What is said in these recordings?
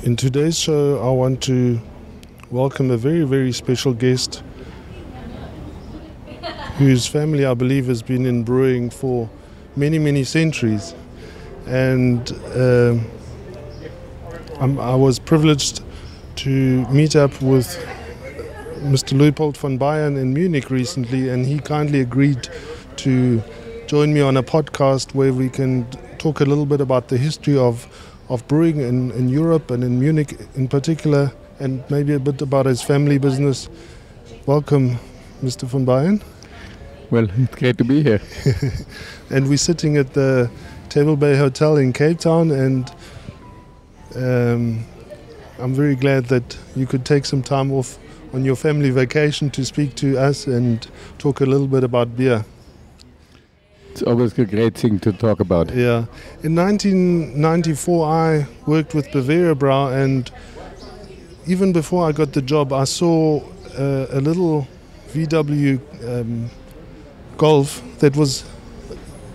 In today's show, I want to welcome a very, very special guest whose family, I believe, has been in brewing for many, many centuries. And I was privileged to meet up with Mr. Luitpold von Bayern in Munich recently, and he kindly agreed to join me on a podcast where we can talk a little bit about the history of brewing in Europe and in Munich in particular, and maybe a bit about his family business. Welcome, Mr. von Bayern. Well, it's great to be here. And we're sitting at the Table Bay Hotel in Cape Town, and I'm very glad that you could take some time off on your family vacation to speak to us and talk a little bit about beer. It's always a great thing to talk about. Yeah. In 1994, I worked with Bavaria Brau, and even before I got the job, I saw a little VW Golf that was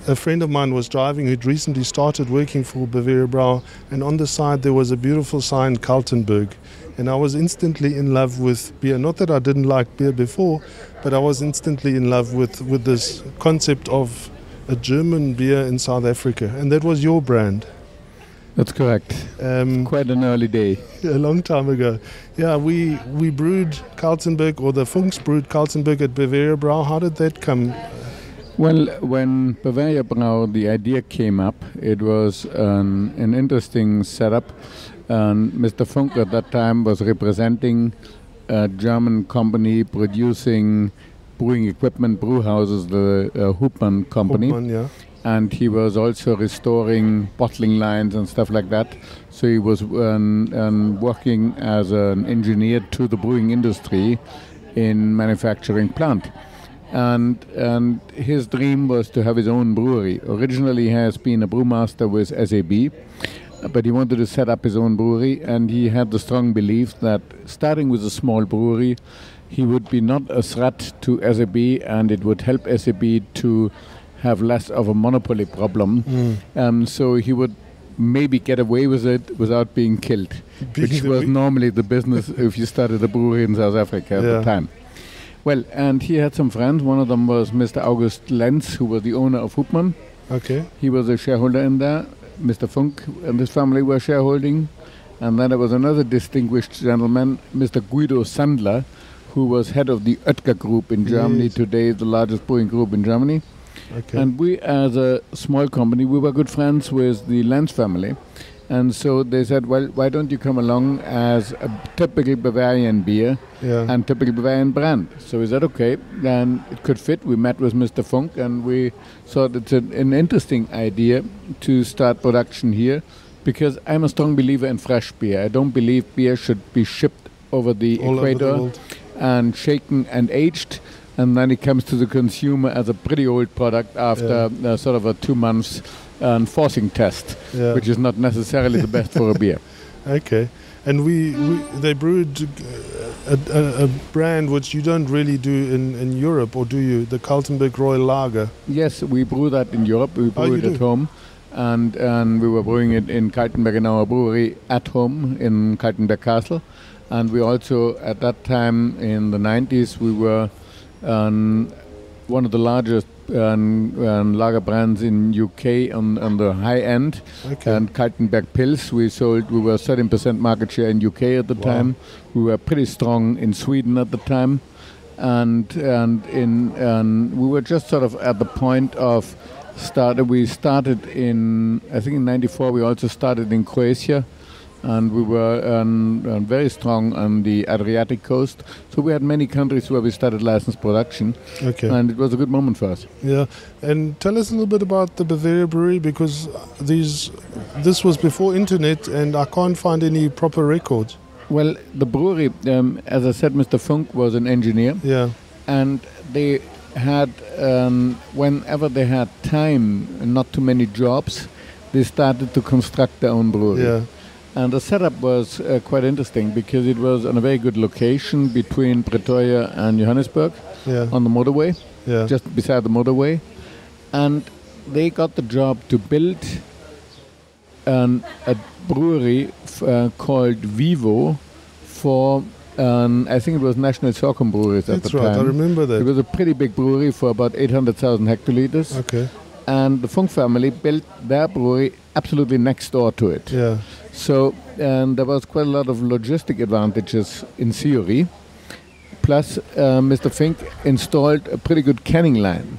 a friend of mine was driving, who'd recently started working for Bavaria Brau, and on the side there was a beautiful sign, Kaltenberg. And I was instantly in love with beer. Not that I didn't like beer before, but I was instantly in love with this concept of a German beer in South Africa. And that was your brand. That's correct. Quite an early day. A long time ago. Yeah, we brewed Kaltenberg, or the Funks brewed Kaltenberg at Bavaria Brau. How did that come? Well, when Bavaria Brau, the idea came up, it was an interesting setup. And Mr. Funk at that time was representing a German company producing brewing equipment, brew houses, the Hupman company. Hupman, yeah. And he was also restoring bottling lines and stuff like that. So he was working as an engineer to the brewing industry in manufacturing plant. And his dream was to have his own brewery. Originally he has been a brewmaster with SAB, but he wanted to set up his own brewery, and he had the strong belief that starting with a small brewery, he would be not a threat to SAB, and it would help SAB to have less of a monopoly problem. So he would maybe get away with it without being killed, which was normally the business if you started a brewery in South Africa at the time. Well, and he had some friends. One of them was Mr. August Lenz, who was the owner of Hupman. Okay. He was a shareholder in there. Mr. Funk and his family were shareholding. And then there was another distinguished gentleman, Mr. Guido Sandler, who was head of the Oetker Group in Germany, today the largest brewing group in Germany. Okay. And we, as a small company, we were good friends with the Lenz family. And so they said, well, why don't you come along as a typical Bavarian beer and typical Bavarian brand? So we said, okay, then it could fit. We met with Mr. Funk, and we thought it's an interesting idea to start production here, because I'm a strong believer in fresh beer. I don't believe beer should be shipped over the equator and shaken and aged, and then it comes to the consumer as a pretty old product after sort of a 2 months forcing test, which is not necessarily the best for a beer. Okay. And they brewed a brand which you don't really do in Europe, or do you? The Kaltenberg Royal Lager. Yes, we brew that in Europe. We brew it at home. And we were brewing it in Kaltenberg in our brewery at home in Kaltenberg Castle. And we also, at that time in the 90s, we were one of the largest lager brands in UK on the high end. Okay. And Kaltenberg Pils, we were 13% market share in UK at the time. We were pretty strong in Sweden at the time. And we were just sort of at the point of we started in, I think in 94, we also started in Croatia, and we were very strong on the Adriatic coast. So we had many countries where we started licensed production, and it was a good moment for us. Yeah, and tell us a little bit about the Bavaria Brewery, because this was before internet, and I can't find any proper records. Well, the brewery, as I said, Mr. Funk was an engineer, and they had, whenever they had time and not too many jobs, they started to construct their own brewery. Yeah. And the setup was quite interesting, because it was on a very good location between Pretoria and Johannesburg on the motorway, just beside the motorway. And they got the job to build a brewery called Vivo for, I think it was National Sorghum Breweries at the time. That's right, I remember that. It was a pretty big brewery for about 800,000 hectoliters. Okay. And the Funk family built their brewery absolutely next door to it. Yeah. So there was quite a lot of logistic advantages in theory. Plus, Mr. Fink installed a pretty good canning line,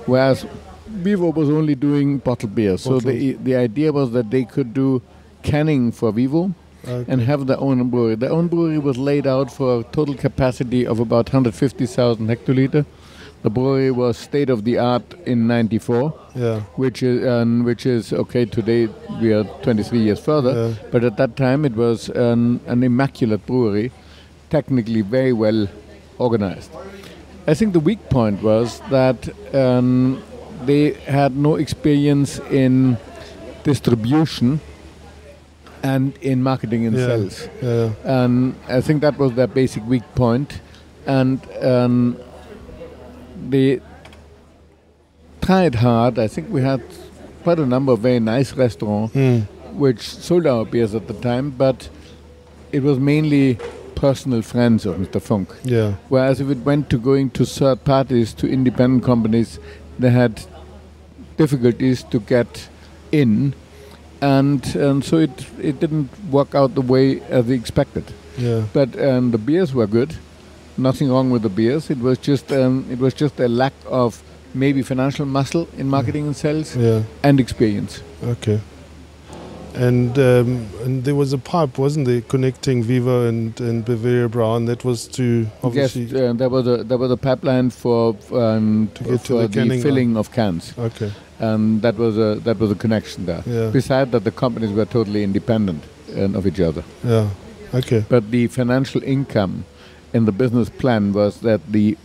whereas Vivo was only doing bottled beer. So the idea was that they could do canning for Vivo and have their own brewery. Their own brewery was laid out for a total capacity of about 150,000 hectoliter. The brewery was state of the art in '94, which is okay. Today we are 23 years further, but at that time it was an immaculate brewery, technically very well organized. I think the weak point was that they had no experience in distribution and in marketing and sales. And I think that was their basic weak point. And they tried hard. I think we had quite a number of very nice restaurants which sold our beers at the time, but it was mainly personal friends of Mr. Funk. Yeah. Whereas if it went to going to third parties, to independent companies, they had difficulties to get in, and so it didn't work out the way as they expected. Yeah. But the beers were good. Nothing wrong with the beers. It was just a lack of maybe financial muscle in marketing and sales and experience. Okay. And there was a pipe, wasn't there, connecting Vivo and Bavaria Brau, and that was to obviously... Yes, there was a pipeline for the filling of cans. Okay. And that was a connection there. Yeah. Besides that, the companies were totally independent of each other. Yeah. Okay. But the financial income in the business plan was that the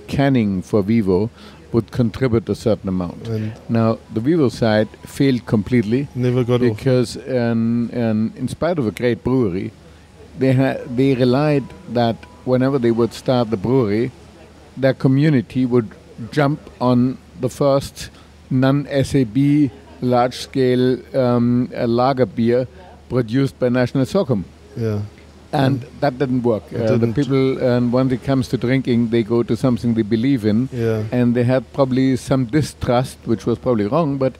canning for Vivo would contribute a certain amount. And now, the Vivo side failed completely. Never got off. Because in spite of a great brewery, they relied that whenever they would start the brewery, their community would jump on the first non-SAB large-scale lager beer produced by National Sorghum. Yeah. And that didn't work. The people, once it comes to drinking, they go to something they believe in. Yeah. And they had probably some distrust, which was probably wrong, but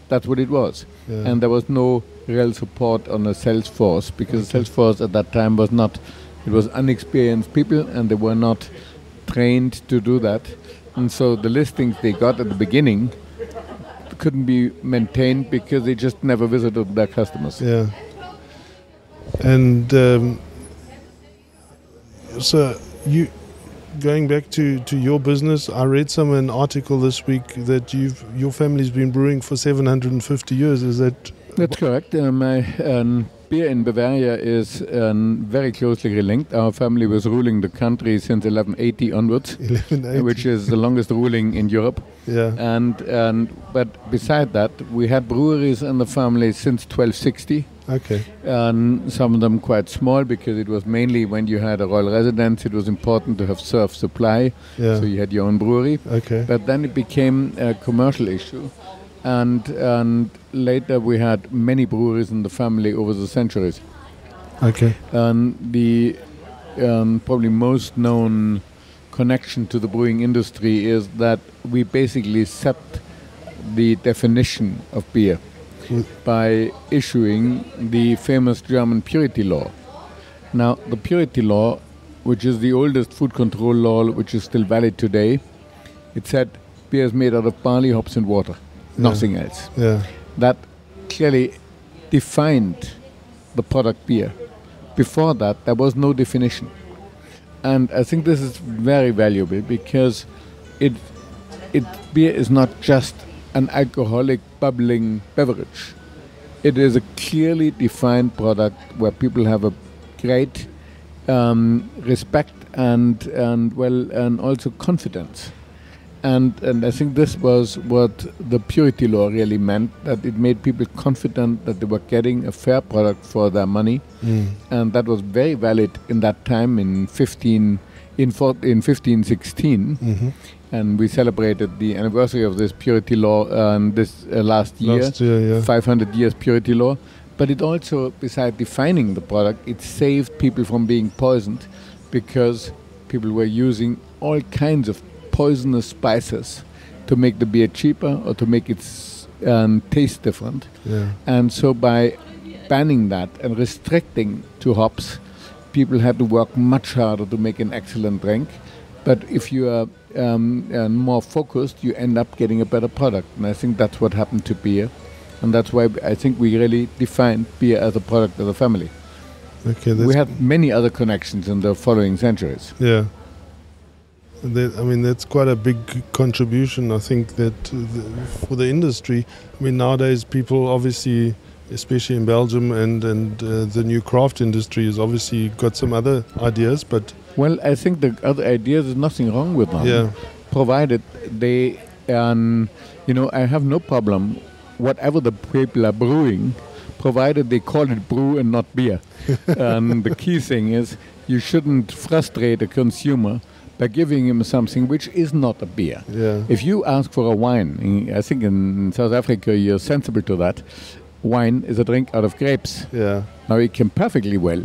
that's what it was. Yeah. And there was no real support on the sales force, because the sales force at that time was not, it was unexperienced people, and they were not trained to do that. And so the listings they got at the beginning couldn't be maintained because they just never visited their customers. Yeah. And so you, going back to your business, I read an article this week that your family's been brewing for 750 years. Is that? That's correct. My beer in Bavaria is very closely linked. Our family was ruling the country since 1180 onwards, 1180. Which is the longest ruling in Europe. Yeah. But beside that, we had breweries in the family since 1260. Okay. And some of them quite small, because it was mainly when you had a royal residence, it was important to have serve supply. Yeah. So you had your own brewery. Okay. But then it became a commercial issue. And later we had many breweries in the family over the centuries. Okay. And the probably most known connection to the brewing industry is that we basically set the definition of beer by issuing the famous German purity law. Now, the purity law, which is the oldest food control law which is still valid today, it said beer is made out of barley, hops and water, nothing else. Yeah. That clearly defined the product beer. Before that, there was no definition. And I think this is very valuable, because beer is not just an alcoholic, bubbling beverage. It is a clearly defined product where people have a great respect and also confidence. And I think this was what the purity law really meant, that it made people confident that they were getting a fair product for their money. And that was very valid in that time in 1516. and we celebrated the anniversary of this purity law last year. Last year, yeah. 500 years purity law. But it also, besides defining the product, it saved people from being poisoned because people were using all kinds of poisonous spices to make the beer cheaper or to make it taste different. Yeah. And so by banning that and restricting to hops, people had to work much harder to make an excellent drink. But if you are more focused, you end up getting a better product. And I think that's what happened to beer. And that's why I think we really defined beer as a product of the family. Okay, we had many other connections in the following centuries. Yeah. That's quite a big contribution, I think, that for the industry. I mean, nowadays people obviously, especially in Belgium and the new craft industry has obviously got some other ideas, but... Well, I think the other ideas, there's nothing wrong with them. Yeah. Provided they, I have no problem, whatever the people are brewing, provided they call it brew and not beer. And the key thing is you shouldn't frustrate a consumer by giving him something which is not a beer. Yeah. If you ask for a wine, I think in South Africa you're sensible to that, wine is a drink out of grapes. Yeah. Now you can perfectly well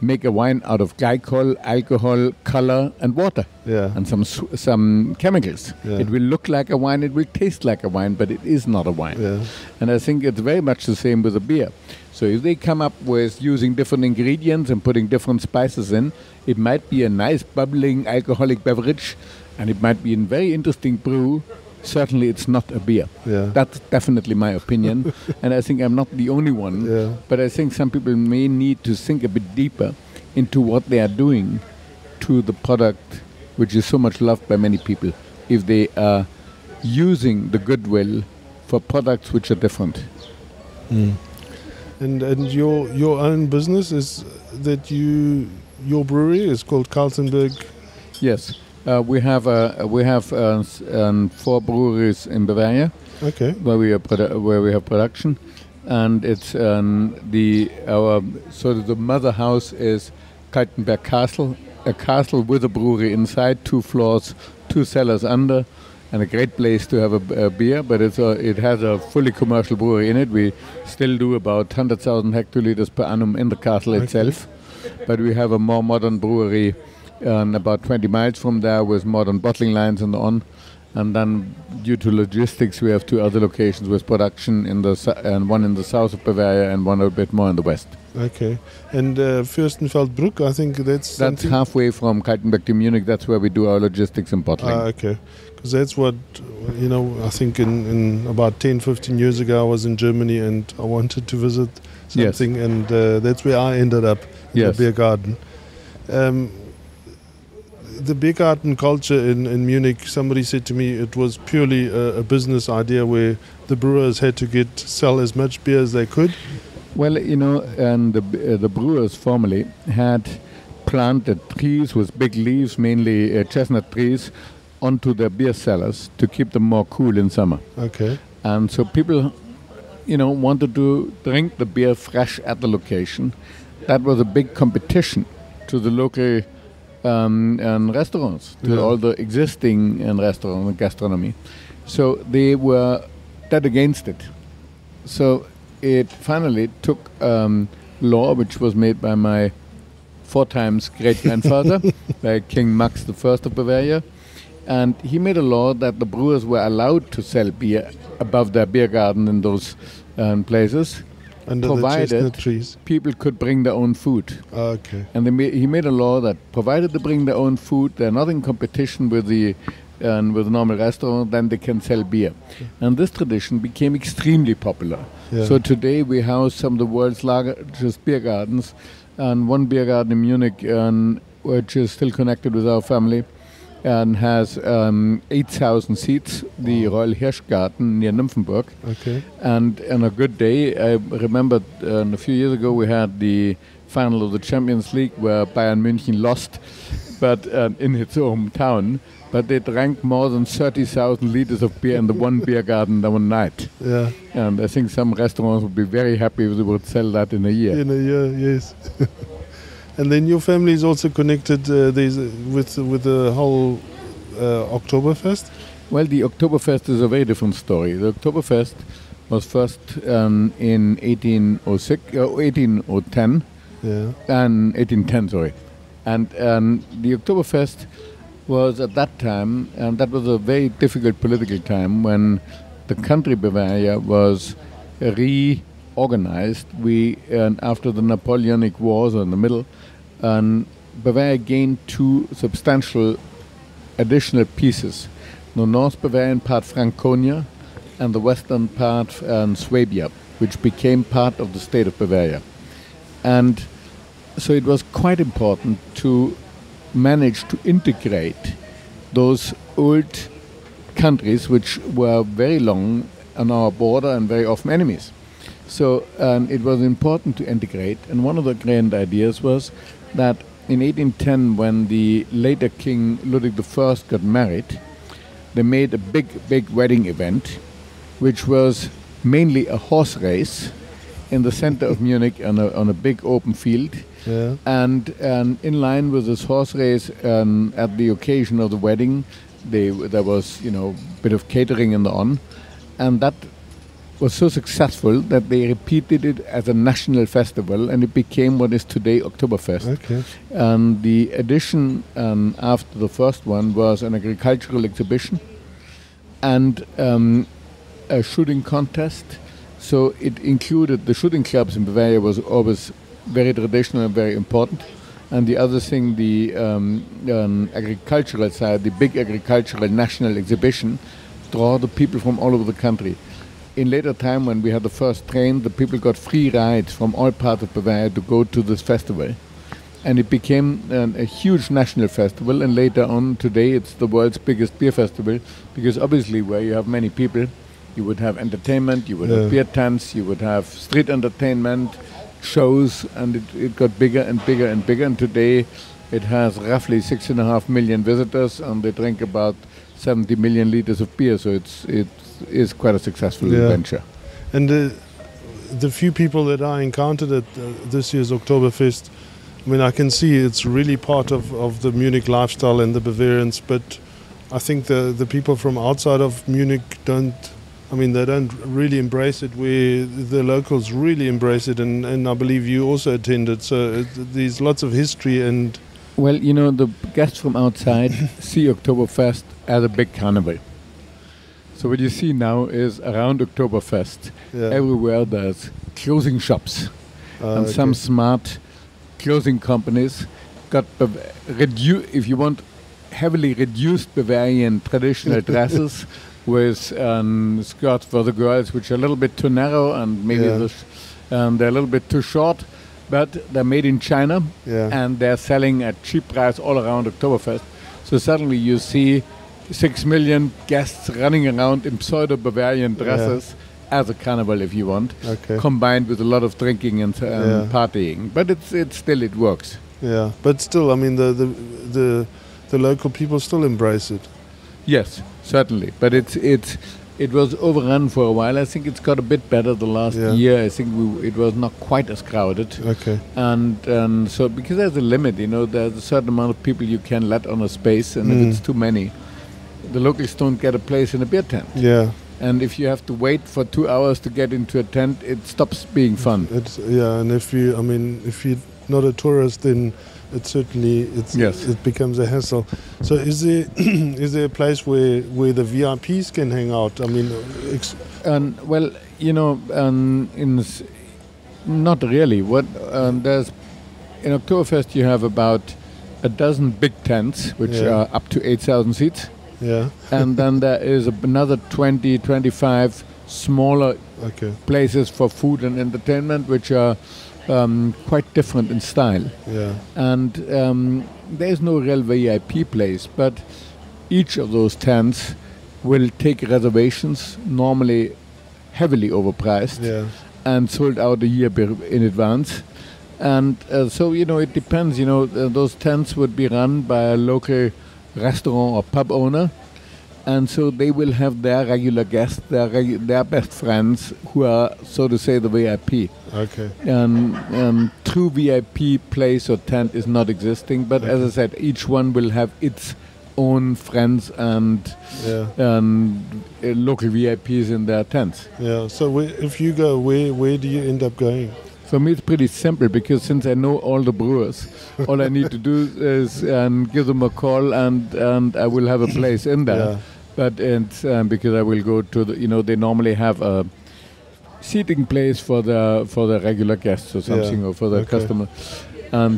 make a wine out of glycol, alcohol, color, and water, and some chemicals. Yeah. It will look like a wine, it will taste like a wine, but it is not a wine. Yeah. And I think it's very much the same with a beer. So if they come up with using different ingredients and putting different spices in, it might be a nice bubbling alcoholic beverage, and it might be a very interesting brew. Certainly it's not a beer. Yeah. That's definitely my opinion. And I think I'm not the only one. Yeah. But I think some people may need to think a bit deeper into what they are doing to the product, which is so much loved by many people, if they are using the goodwill for products which are different. Mm. And your own business is that your brewery is called Kaltenberg? Yes. We have 4 breweries in Bavaria, okay, where we have production, and it's the mother house is Kaltenberg Castle, a castle with a brewery inside, 2 floors, 2 cellars under, and a great place to have a beer. But it has a fully commercial brewery in it. We still do about 100,000 hectoliters per annum in the castle itself, but we have a more modern brewery. About 20 miles from there with modern bottling lines and on. And then due to logistics, we have 2 other locations with production and one in the south of Bavaria and one a bit more in the west. Okay. And Fürstenfeldbruck, I think that's halfway from Kaltenberg to Munich. That's where we do our logistics and bottling. Okay. Because that's what, I think in about 10, 15 years ago I was in Germany and I wanted to visit something. Yes. And that's where I ended up, in the beer garden. The beer garden culture in Munich, somebody said to me it was purely a business idea where the brewers had to sell as much beer as they could. Well, and the brewers formerly had planted trees with big leaves, mainly chestnut trees, onto their beer cellars to keep them more cool in summer. Okay. And so people, wanted to drink the beer fresh at the location. That was a big competition to the local and restaurants, to all the existing restaurants and gastronomy. So they were dead against it. So it finally took law, which was made by my 4 times great-grandfather, by King Max I of Bavaria. And he made a law that the brewers were allowed to sell beer above their beer garden in those places, under provided the chestnut trees. People could bring their own food. Okay. And he made a law that provided they bring their own food, they're not in competition with the normal restaurant, then they can sell beer. Okay. And this tradition became extremely popular. Yeah. So today we house some of the world's largest beer gardens, and one beer garden in Munich, which is still connected with our family, and has 8,000 seats, the Royal Hirschgarten near Nymphenburg. Okay. And on a good day, I remember a few years ago we had the final of the Champions League where Bayern München lost, but in its hometown. But they drank more than 30,000 liters of beer in the one beer garden that one night. Yeah. And I think some restaurants would be very happy if they would sell that in a year. In a year, yes. And then your family is also connected with the whole Oktoberfest? Well, the Oktoberfest is a very different story. The Oktoberfest was first in 1810, and 1810, sorry. And the Oktoberfest was at that time, and that was a very difficult political time when the country Bavaria was reorganized. After the Napoleonic Wars in the middle, Bavaria gained two substantial additional pieces. The North Bavarian part, Franconia, and the western part, Swabia, which became part of the state of Bavaria. And so it was quite important to manage to integrate those old countries which were very long on our border and very often enemies. So it was important to integrate, and one of the grand ideas was that in 1810, when the later King Ludwig I got married, they made a big wedding event, which was mainly a horse race in the center of Munich on a big open field. Yeah. And in line with this horse race, at the occasion of the wedding, there was a bit of catering and on, and that was so successful that they repeated it as a national festival, and it became what is today Oktoberfest. Okay. And the addition after the first one was an agricultural exhibition and a shooting contest. So it included the shooting clubs in Bavaria was always very traditional and very important. And the other thing, the agricultural side, the big agricultural national exhibition, draw the people from all over the country. In later time, when we had the first train, the people got free rides from all parts of Bavaria to go to this festival. And it became a huge national festival, and later on today it's the world's biggest beer festival, because obviously where you have many people, you would have entertainment, you would have beer tents, you would have street entertainment, shows, and it got bigger and bigger and bigger, and today it has roughly 6.5 million visitors, and they drink about 70 million liters of beer, so it is quite a successful venture. And the few people that I encountered at this year's Oktoberfest, I mean, I can see it's really part of the Munich lifestyle and the Bavarians, but I think the people from outside of Munich they don't really embrace it, where the locals really embrace it, and I believe you also attended, so there's lots of history and... Well, the guests from outside see Oktoberfest as a big carnival. So what you see now is around Oktoberfest, everywhere there's clothing shops, and some smart clothing companies got, if you want, heavily reduced Bavarian traditional dresses with skirts for the girls, which are a little bit too narrow and maybe they're a little bit too short, but they're made in China and they're selling at cheap price all around Oktoberfest. So suddenly you see 6 million guests running around in pseudo-Bavarian dresses as a carnival, if you want, combined with a lot of drinking and partying. But it still works. Yeah, but still, I mean, the local people still embrace it. Yes, certainly. But it was overrun for a while. I think it's got a bit better the last year. I think it was not quite as crowded. Okay. And so, because there's a limit, there's a certain amount of people you can let on a space, and if it's too many, the locals don't get a place in a beer tent. Yeah. And if you have to wait for 2 hours to get into a tent, it stops being fun. And if you're not a tourist, then it becomes a hassle. So is there a place where the VIPs can hang out? I mean, not really. There's in Oktoberfest you have about a dozen big tents, which are up to 8,000 seats. Yeah. And then there is another 20, 25 smaller places for food and entertainment, which are quite different in style. Yeah. And there is no real VIP place, but each of those tents will take reservations, normally heavily overpriced, and sold out a year in advance. And so, it depends. Those tents would be run by a local restaurant or pub owner, and so they will have their regular guests, their best friends, who are, so to say, the VIP. Okay. And true VIP place or tent is not existing, but as I said, each one will have its own friends and local VIPs in their tents. Yeah. So if you go, where do you end up going? For me, it's pretty simple because since I know all the brewers, all I need to do is give them a call and I will have a place in there. Yeah. But it's because I will go to they normally have a seating place for the regular guests or something, or for the customer.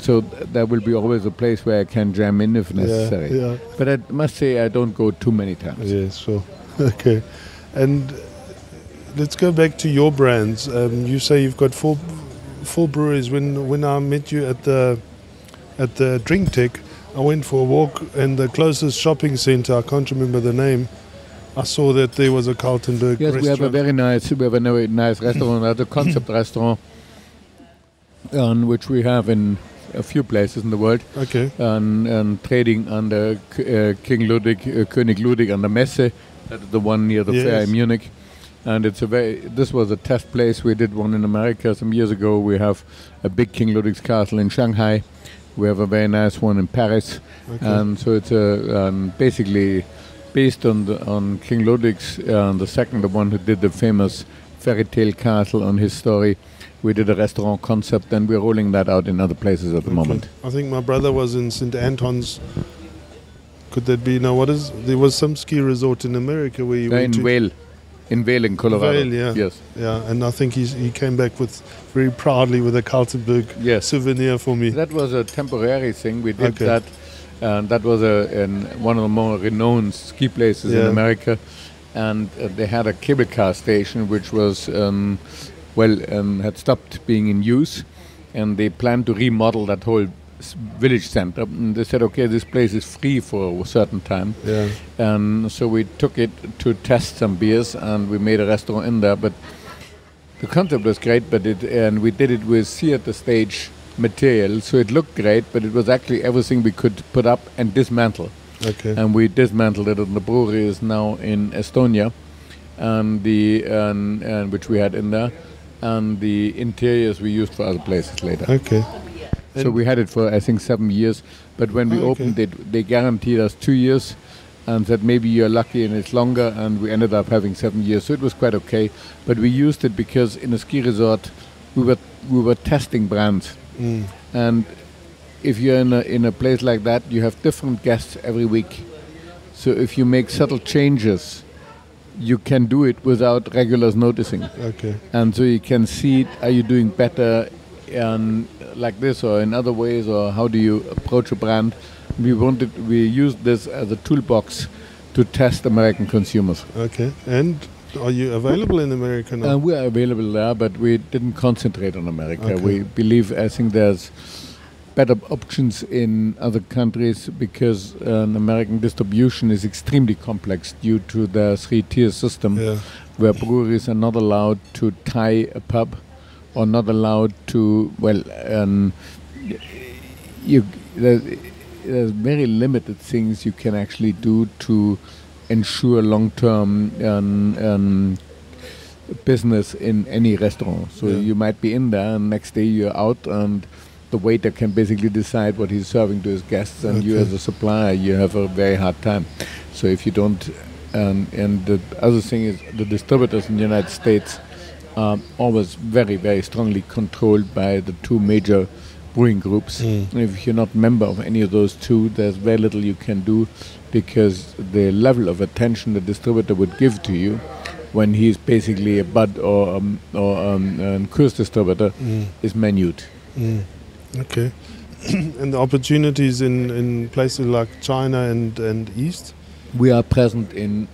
So there will be always a place where I can jam in if necessary. Yeah. But I must say I don't go too many times. Yeah, sure. Okay. And let's go back to your brands. You say you've got four breweries. When I met you at the Drink Tech, I went for a walk and the closest shopping center, I can't remember the name, I saw that there was a Kaltenberg restaurant. We have a very nice restaurant, a concept restaurant, which we have in a few places in the world. Okay. And trading under King Ludwig, König Ludwig on the Messe, that is the one near the fair in Munich. And this was a test place. We did one in America some years ago. We have a big King Ludwig's castle in Shanghai. We have a very nice one in Paris. Okay. And so it's basically based on King Ludwig's, the second, the one who did the famous fairy tale castle on his story. We did a restaurant concept, and we're rolling that out in other places at the moment. I think my brother was in St. Anton's. Could that be? No, there was some ski resort in America where you went to. In Vail, in Colorado. Vail, yeah. Yes. Yeah, and I think he came back very proudly with a Kaltenberg souvenir for me. That was a temporary thing. We did that. And that was one of the more renowned ski places in America. And they had a cable car station which was, had stopped being in use. And they planned to remodel that whole village center. And they said, okay, this place is free for a certain time. Yeah. And so we took it to test some beers and we made a restaurant in there. But the concept was great, and we did it with theater stage material, so it looked great, but it was actually everything we could put up and dismantle. Okay. And we dismantled it, and the brewery is now in Estonia, and which we had in there, and the interiors we used for other places later. Okay. So we had it for I think 7 years, but when we opened it, they guaranteed us 2 years, and said maybe you're lucky and it's longer, and we ended up having 7 years, so it was quite okay. But we used it because in a ski resort, we were testing brands. And if you're in a place like that, you have different guests every week. So if you make subtle changes, you can do it without regulars noticing. Okay. And so you can see, are you doing better like this or in other ways, or how do you approach a brand? We used this as a toolbox to test American consumers. Okay. And are you available in America now? We are available there, but we didn't concentrate on America. Okay. I think there's better options in other countries because American distribution is extremely complex due to the 3-tier system, where breweries are not allowed to tie a pub or not allowed to, there's very limited things you can actually do to ensure long-term business in any restaurant. So you might be in there and next day you're out, and the waiter can basically decide what he's serving to his guests, and you as a supplier, you have a very hard time. So if you don't, and the other thing is the distributors in the United States are always very, very strongly controlled by the two major brewing groups. If you're not a member of any of those two, there's very little you can do, because the level of attention the distributor would give to you when he's basically a bud or Kurs distributor is minute. Okay. And the opportunities in places like China and East? We are present in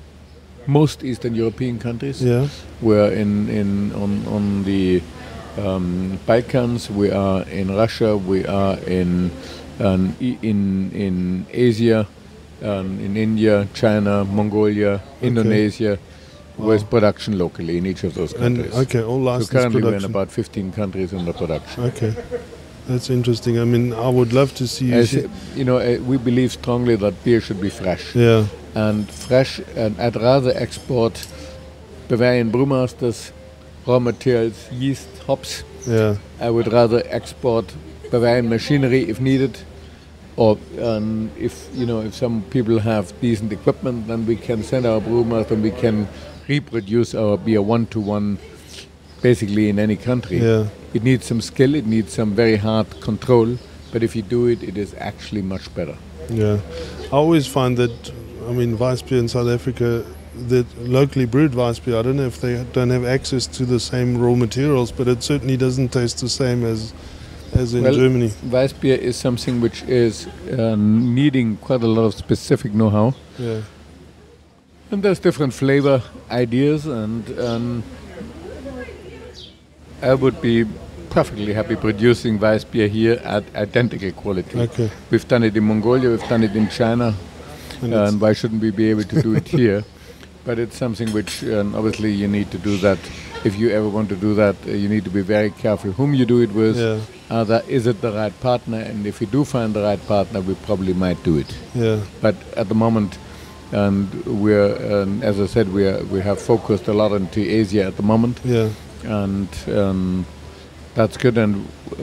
most Eastern European countries. Yeah. We're on the Balkans, we are in Russia, we are in Asia, in India, China, Mongolia, Indonesia, with production locally in each of those countries. And, all licensed so currently production. we're in about 15 countries in the production. Okay, that's interesting. I mean, I would love to see we believe strongly that beer should be fresh. Yeah. And fresh, and I'd rather export Bavarian brewmasters, raw materials, yeast, hops. Yeah. I would rather export Bavarian machinery if needed Or if some people have decent equipment, then we can send our brewmaster and we can reproduce our beer 1-to-1, basically in any country. Yeah. It needs some skill, it needs some very hard control, but if you do it, it is actually much better. Yeah, I always find that, Weiss beer in South Africa, that locally brewed Weiss beer, I don't know if they don't have access to the same raw materials, but it certainly doesn't taste the same as in Germany. Weiss beer is something which is needing quite a lot of specific know-how. Yeah. And there's different flavor ideas, and I would be perfectly happy producing Weiss beer here at identical quality. Okay. We've done it in Mongolia, we've done it in China, and why shouldn't we be able to do it here? But it's something which obviously you need to do that. If you ever want to do that, you need to be very careful whom you do it with. Yeah. Is it the right partner? And if you do find the right partner, we probably might do it. Yeah. But at the moment, we're, as I said, we have focused a lot into Asia at the moment. Yeah. And that's good.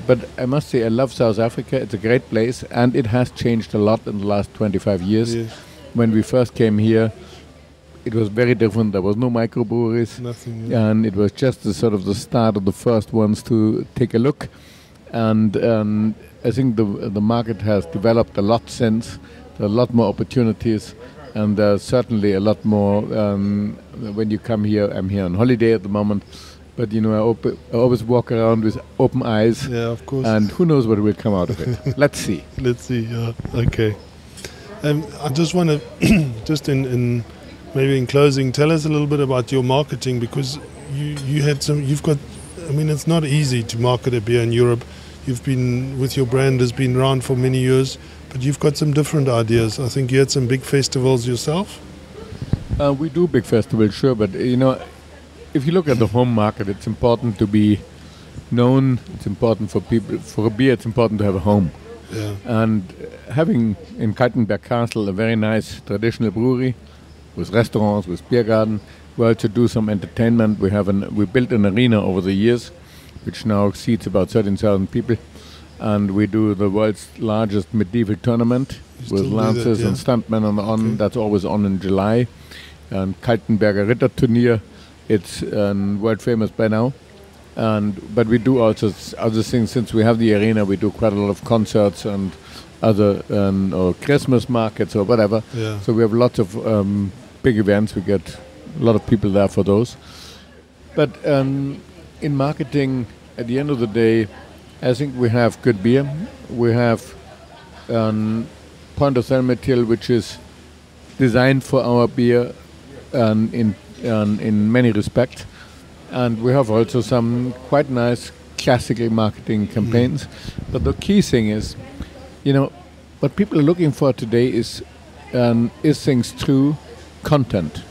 But I must say, I love South Africa. It's a great place, and it has changed a lot in the last 25 years. Yes. When we first came here, it was very different. There was no microbreweries. Nothing. Yeah. And it was just the start of the first ones to take a look. And I think the market has developed a lot since. There are a lot more opportunities, and there's certainly a lot more when you come here. I'm here on holiday at the moment, but I always walk around with open eyes. Yeah, of course. And who knows what will come out of it. Let's see. Let's see. Yeah. Okay. I just want to in maybe in closing, tell us a little bit about your marketing, because you've got. It's not easy to market a beer in Europe. You've been with your brand has been around for many years, but you've got some different ideas. I think you had some big festivals yourself. We do big festivals, sure, but if you look at the home market, it's important to be known. It's important for people. For a beer, it's important to have a home. Yeah. And having in Kaltenberg Castle a very nice traditional brewery with restaurants, with beer garden. We also do some entertainment. We built an arena over the years, which now seats about 13,000 people, and we do the world's largest medieval tournament with lances and stuntmen on. Okay. That's always on in July. And Kaltenberger Ritterturnier, it's world famous by now. But we do also other things. Since we have the arena, we do quite a lot of concerts and other or Christmas markets or whatever. Yeah. So we have lots of big events. We get a lot of people there for those. But in marketing, at the end of the day, I think we have good beer. We have point of sale material which is designed for our beer in many respects. And we have also some quite nice classical marketing campaigns. But the key thing is, what people are looking for today is things through content.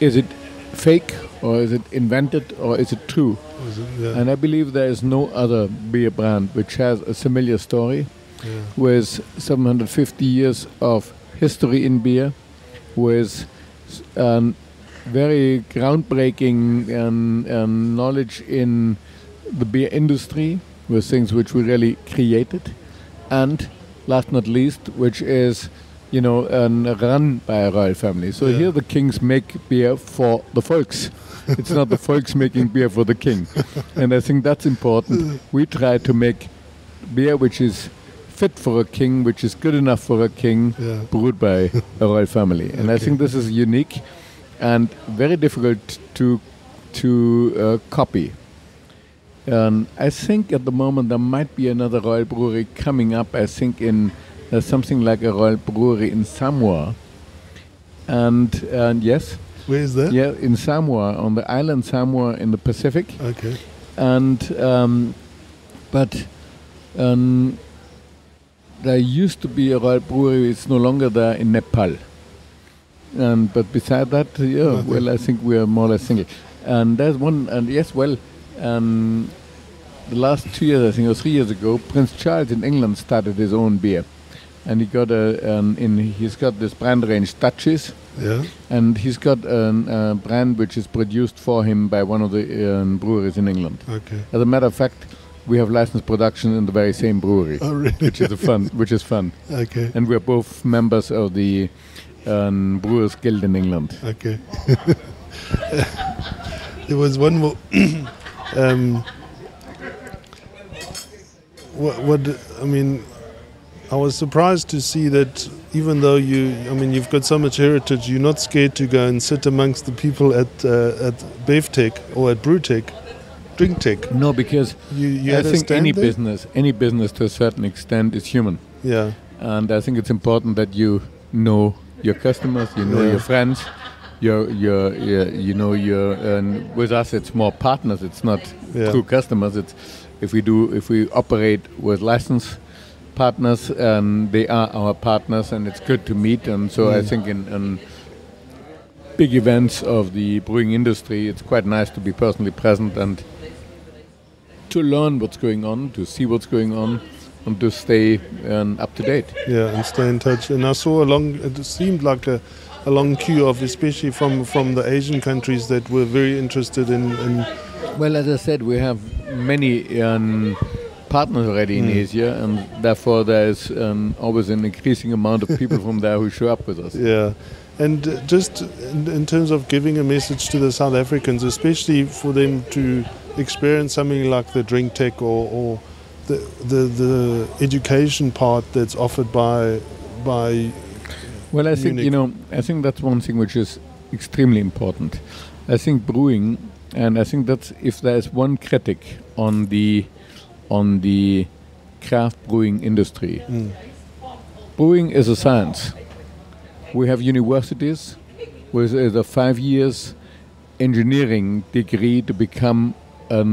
Is it fake, or is it invented, or is it true? Yeah. And I believe there is no other beer brand which has a similar story, with 750 years of history in beer, with very groundbreaking knowledge in the beer industry, with things which we really created, and last not least, which is run by a royal family. So here the kings make beer for the folks. It's not the folks making beer for the king. And I think that's important. We try to make beer which is fit for a king, which is good enough for a king, brewed by a royal family. And I think this is unique and very difficult to copy. I think at the moment there might be another royal brewery coming up. I think there's something like a royal brewery in Samoa. And yes. Where is that? Yeah, in Samoa, on the island Samoa in the Pacific. Okay. And there used to be a royal brewery. It's no longer there in Nepal. But beside that, I think we are more or less single. And there's one. And yes, the last 2 years, I think, or 3 years ago, Prince Charles in England started his own beer. And he got he's got this brand range, Duchess. Yeah. And he's got a brand which is produced for him by one of the breweries in England. Okay. As a matter of fact, we have licensed production in the very same brewery, Oh, really? which is fun. Okay. And we're both members of the Brewers Guild in England. Okay. There was one more. I was surprised to see that even though you've got so much heritage, you're not scared to go and sit amongst the people at BevTech or at BrewTech, DrinkTech. No, because you I think any there? business to a certain extent is human. Yeah. And I think it's important that you know your customers, you know your friends, and with us it's more partners. It's not true customers. It's if we operate with license partners, and they are our partners, and it's good to meet. And so I think in big events of the brewing industry, it's quite nice to be personally present and to learn what's going on, to see what's going on, and to stay up to date. Yeah, and stay in touch. And I saw it seemed like a long queue of, especially from the Asian countries that were very interested in. Well, as I said, we have many partners already in Asia, and therefore there is always an increasing amount of people from there who show up with us. Yeah, and just in terms of giving a message to the South Africans, especially for them to experience something like the DrinkTech or the education part that's offered by. Well, I think I think that's one thing which is extremely important. I think brewing, and I think that's if there is one critic on the craft brewing industry. Brewing is a science. We have universities with a 5 years engineering degree to become a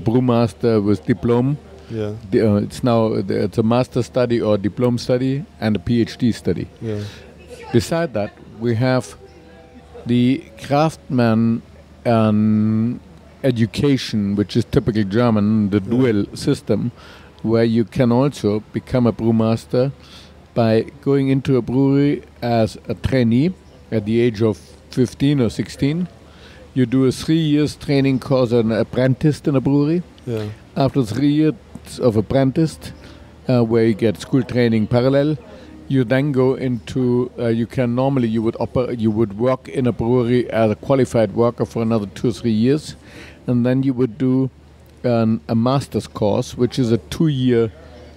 brewmaster with diploma. Yeah. It's a master study or diploma study and a PhD study. Yeah. Beside that, we have the craftsman education, which is typically German, the dual system, where you can also become a brewmaster by going into a brewery as a trainee at the age of 15 or 16. You do a 3 years training course as an apprentice in a brewery. Yeah. After 3 years of apprentice, where you get school training parallel, you then go into. You would work in a brewery as a qualified worker for another 2 or 3 years, and then you would do a master's course, which is a 2-year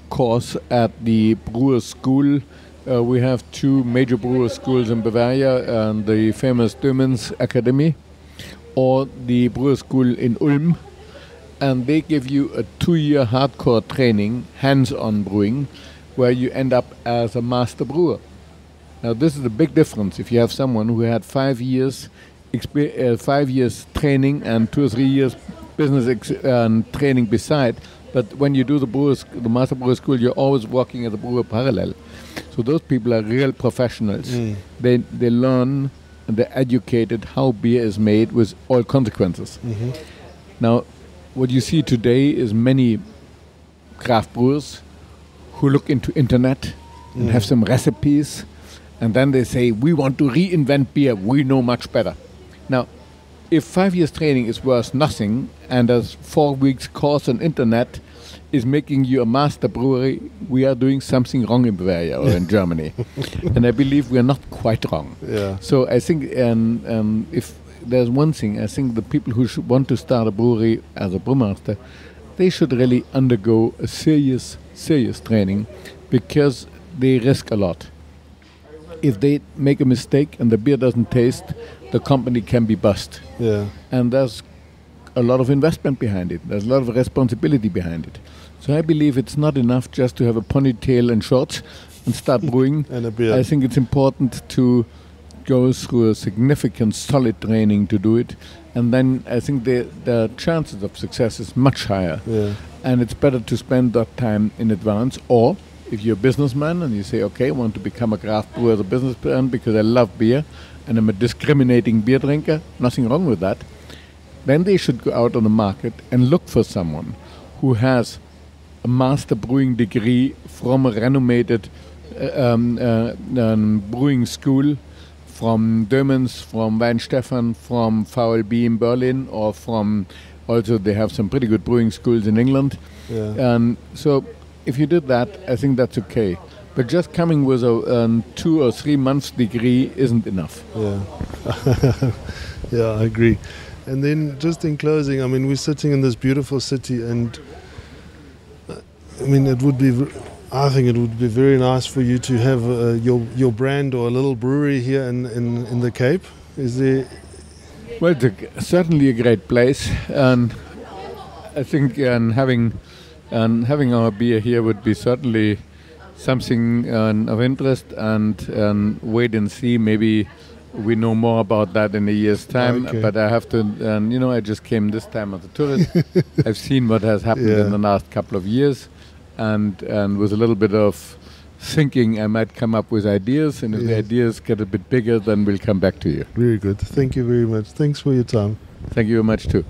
course at the brewer school. We have 2 major brewer schools in Bavaria, and the famous Dömens Academy, or the brewer school in Ulm. And they give you a 2-year hardcore training, hands-on brewing, where you end up as a master brewer. Now, this is a big difference. If you have someone who had 5 years training and 2 or 3 years business training beside, but when you do the master brewer school, you're always working as a brewer parallel. So those people are real professionals. They learn and they're educated how beer is made with all consequences. Now, what you see today is many craft brewers who look into internet and have some recipes, and then they say, we want to reinvent beer, we know much better. Now, if 5 years training is worth nothing, and a 4 weeks course on internet is making you a master brewery, we are doing something wrong in Bavaria or in Germany. And I believe we are not quite wrong. Yeah. So I think if there's one thing, I think the people who want to start a brewery as a brewmaster, they should really undergo a serious training, because they risk a lot. If they make a mistake and the beer doesn't taste, the company can be bust. Yeah. And there's a lot of investment behind it. There's a lot of responsibility behind it. So I believe it's not enough just to have a ponytail and shorts and start brewing. And a beer. I think it's important to go through a significant, solid training to do it. And then I think the chances of success is much higher. Yeah. And it's better to spend that time in advance. Or if you're a businessman and you say, okay, I want to become a craft brewer as a businessman because I love beer and I'm a discriminating beer drinker, nothing wrong with that. Then they should go out on the market and look for someone who has a master brewing degree from a renowned brewing school, from Dömens, from Weinstefan, from VLB in Berlin, or from Also, they have some pretty good brewing schools in England. Yeah. And so if you did that, I think that's okay. But just coming with a 2 or 3 months degree isn't enough. Yeah. Yeah, I agree. And then just in closing, I mean, we're sitting in this beautiful city, and I mean, I think it would be very nice for you to have your brand or a little brewery here in the Cape. Is there? Well, it's certainly a great place, and I think having our beer here would be certainly something of interest, and wait and see. Maybe we know more about that in a year's time. Okay. But I have to, I just came this time as a tourist. I've seen what has happened in the last couple of years, and with a little bit of thinking, I might come up with ideas, and if the ideas get a bit bigger, then we'll come back to you. Very good. Thank you very much. Thanks for your time. Thank you very much too.